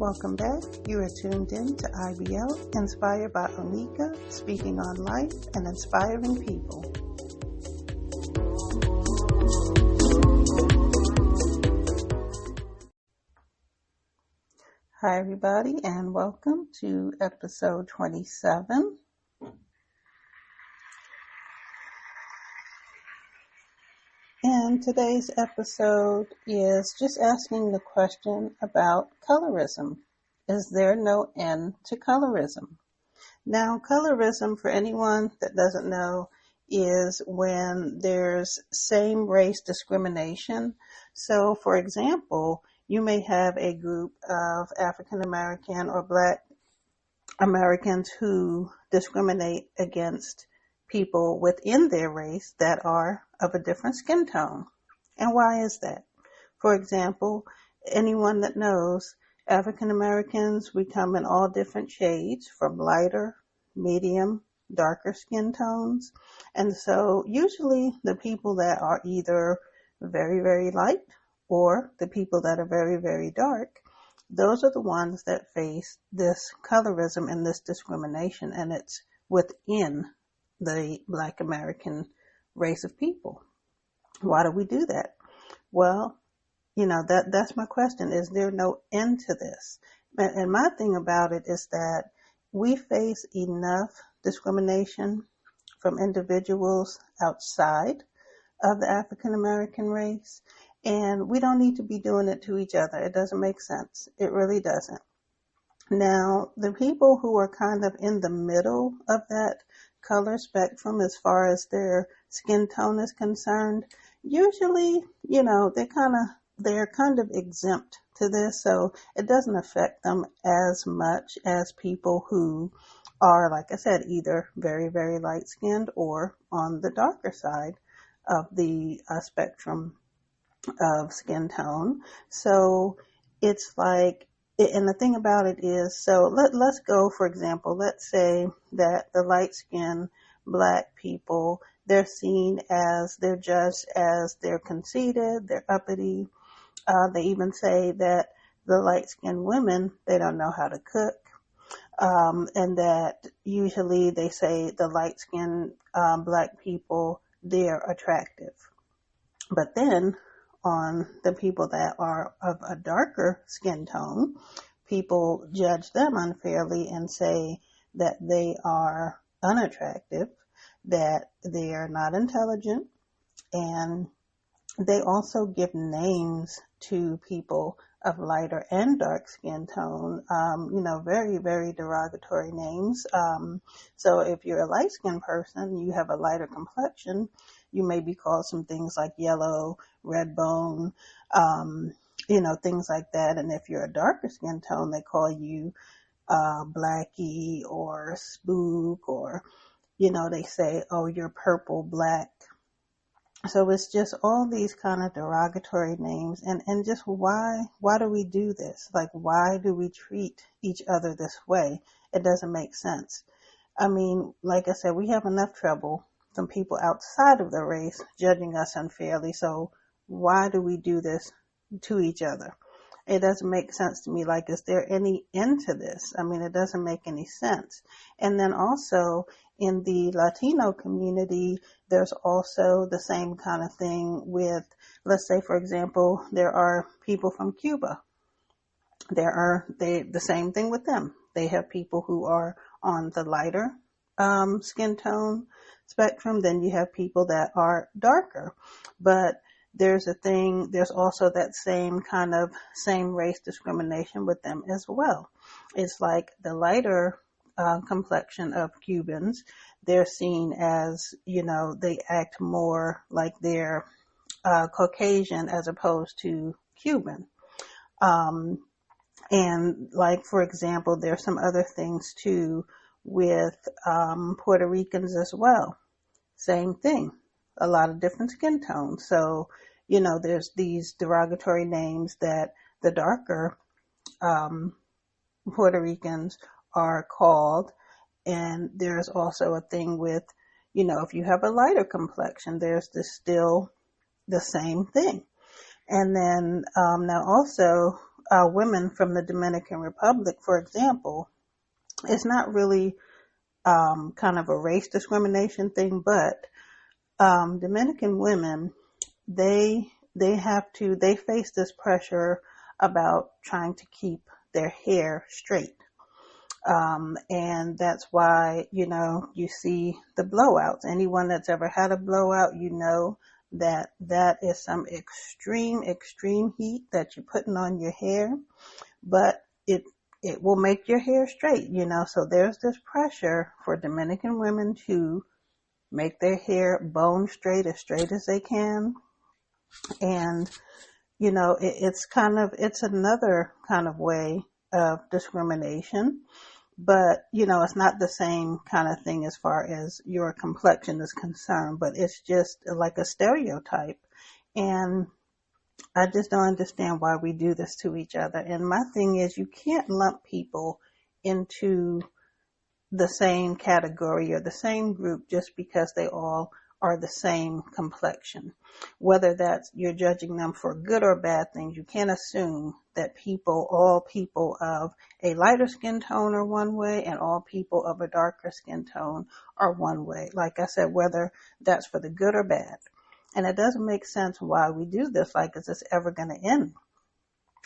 Welcome back. You are tuned in to IBL, inspired by Onika, speaking on life and inspiring people. Hi, everybody, and welcome to episode 27. And today's episode is just asking the question about colorism. Is there no end to colorism? Now, colorism, for anyone that doesn't know, is when there's same race discrimination. So, for example, you may have a group of African American or Black Americans who discriminate against people within their race that are of a different skin tone. And why is that? For example, anyone that knows African Americans, we come in all different shades, from lighter, medium, darker skin tones. And so usually the people that are either very, very light or the people that are very, very dark, those are the ones that face this colorism and this discrimination, and it's within the Black American race of people. Why do we do that? Well, that's my question. Is there no end to this? And my thing about it is that we face enough discrimination from individuals outside of the African American race, and we don't need to be doing it to each other. It doesn't make sense. It really doesn't. Now, the people who are kind of in the middle of that color spectrum as far as their skin tone is concerned, usually, they're kind of exempt to this, so it doesn't affect them as much as people who are, like I said, either very, very light-skinned or on the darker side of the spectrum of skin tone. So it's like, and the thing about it is, so let's go, for example, let's say that the light-skinned Black people, they're judged as they're conceited, they're uppity. They even say that the light-skinned women, they don't know how to cook. And that usually they say the light-skinned Black people, they're attractive. But then on the people that are of a darker skin tone, people judge them unfairly and say that they are unattractive, that they are not intelligent, and they also give names to people of lighter and dark skin tone, very, very derogatory names. So if you're a light-skinned person, you have a lighter complexion, you may be called some things like yellow, red bone, things like that. And if you're a darker skin tone, they call you blackie or spook, or, they say, oh, you're purple black. So it's just all these kind of derogatory names, and just why do we do this? Like, why do we treat each other this way? It doesn't make sense. I mean, like I said, we have enough trouble from people outside of the race judging us unfairly. So why do we do this to each other? It doesn't make sense to me. Like, is there any end to this? I mean, it doesn't make any sense. And then also in the Latino community, there's also the same kind of thing with, let's say, for example, there are people from Cuba. The same thing with them. They have people who are on the lighter skin tone spectrum. Then you have people that are darker. But there's also that same race discrimination with them as well. It's like the lighter complexion of Cubans, they're seen as, they act more like they're Caucasian as opposed to Cuban. And like, for example, there's some other things too with Puerto Ricans as well. Same thing, a lot of different skin tones. So, there's these derogatory names that the darker Puerto Ricans are called. And there's also a thing with, if you have a lighter complexion, there's still the same thing. And then now also women from the Dominican Republic, for example, it's not really kind of a race discrimination thing, but Dominican women, they they face this pressure about trying to keep their hair straight. And that's why, you see the blowouts. Anyone that's ever had a blowout, that that is some extreme heat that you're putting on your hair, but it will make your hair straight, So there's this pressure for Dominican women to make their hair bone straight as they can. And, it's another kind of way of discrimination. But, it's not the same kind of thing as far as your complexion is concerned, but it's just like a stereotype. And I just don't understand why we do this to each other. And my thing is, you can't lump people into the same category or the same group just because they all are the same complexion. Whether that's you're judging them for good or bad things, you can't assume that all people of a lighter skin tone are one way and all people of a darker skin tone are one way. Like I said, whether that's for the good or bad. And it doesn't make sense why we do this. Like, is this ever going to end?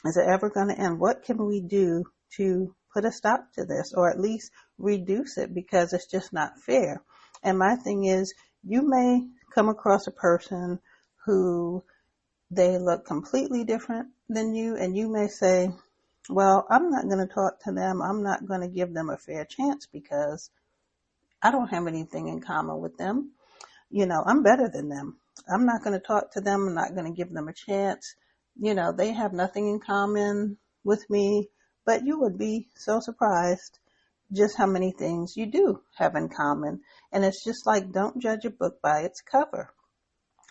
Is it ever going to end? What can we do to put a stop to this, or at least reduce it, because it's just not fair? And my thing is, you may come across a person who they look completely different than you, and you may say, well, I'm not going to talk to them. I'm not going to give them a fair chance because I don't have anything in common with them. I'm better than them. I'm not going to talk to them. I'm not going to give them a chance. They have nothing in common with me, but you would be so surprised just how many things you do have in common. And it's just like, don't judge a book by its cover.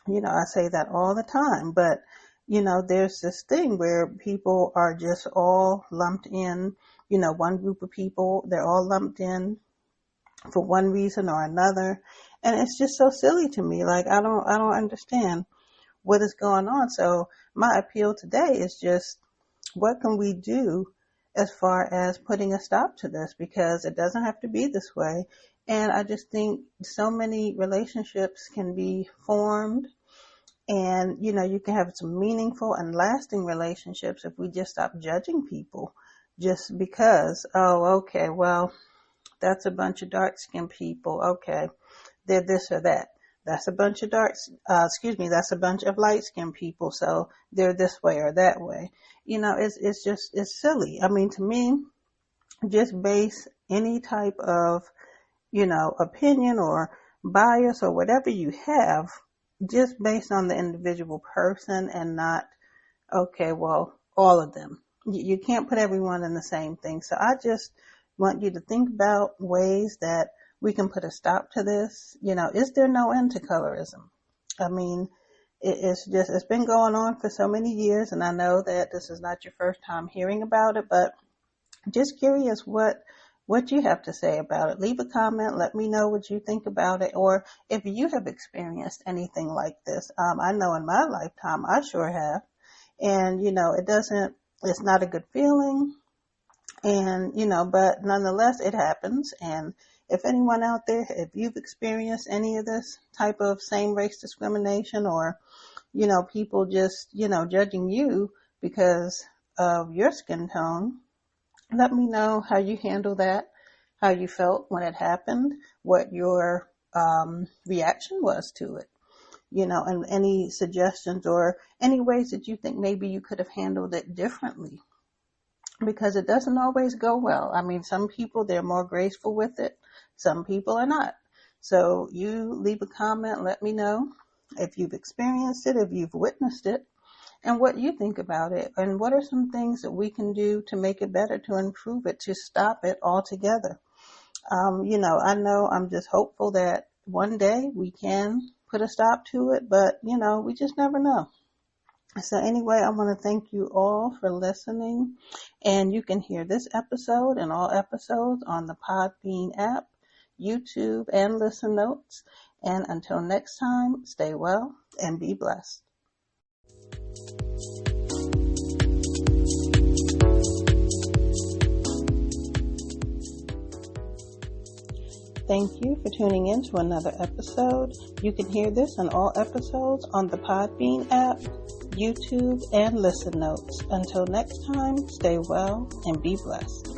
I say that all the time, but there's this thing where people are just all lumped in, one group of people, they're all lumped in for one reason or another. And it's just so silly to me. Like, I don't understand what is going on. So my appeal today is just, what can we do as far as putting a stop to this? Because it doesn't have to be this way. And I just think so many relationships can be formed, and, you can have some meaningful and lasting relationships if we just stop judging people just because, oh, okay, well, that's a bunch of dark-skinned people. Okay, they're this or that. That's a bunch of that's a bunch of light-skinned people, so they're this way or that way. It's silly. I mean, to me, just base any type of, opinion or bias or whatever you have just based on the individual person, and not, okay, well, all of them. You can't put everyone in the same thing. So I just want you to think about ways that we can put a stop to this. Is there no end to colorism? I mean, it's been going on for so many years, and I know that this is not your first time hearing about it, but just curious what you have to say about it. Leave a comment. Let me know what you think about it, or if you have experienced anything like this. I know in my lifetime, I sure have. And, it's not a good feeling. And, but nonetheless, it happens. And if anyone out there, if you've experienced any of this type of same race discrimination, or, people just, judging you because of your skin tone, let me know how you handle that, how you felt when it happened, what your reaction was to it, and any suggestions or any ways that you think maybe you could have handled it differently, because it doesn't always go well. I mean, some people, they're more graceful with it. Some people are not. So you leave a comment, let me know if you've experienced it, if you've witnessed it, and what you think about it, and what are some things that we can do to make it better, to improve it, to stop it altogether. I know I'm just hopeful that one day we can put a stop to it, but, we just never know. So anyway, I want to thank you all for listening, and you can hear this episode and all episodes on the Podbean app, YouTube, and Listen Notes. And until next time, stay well and be blessed. Thank you for tuning in to another episode. You can hear this and all episodes on the Podbean app, YouTube, and Listen Notes. Until next time, stay well and be blessed.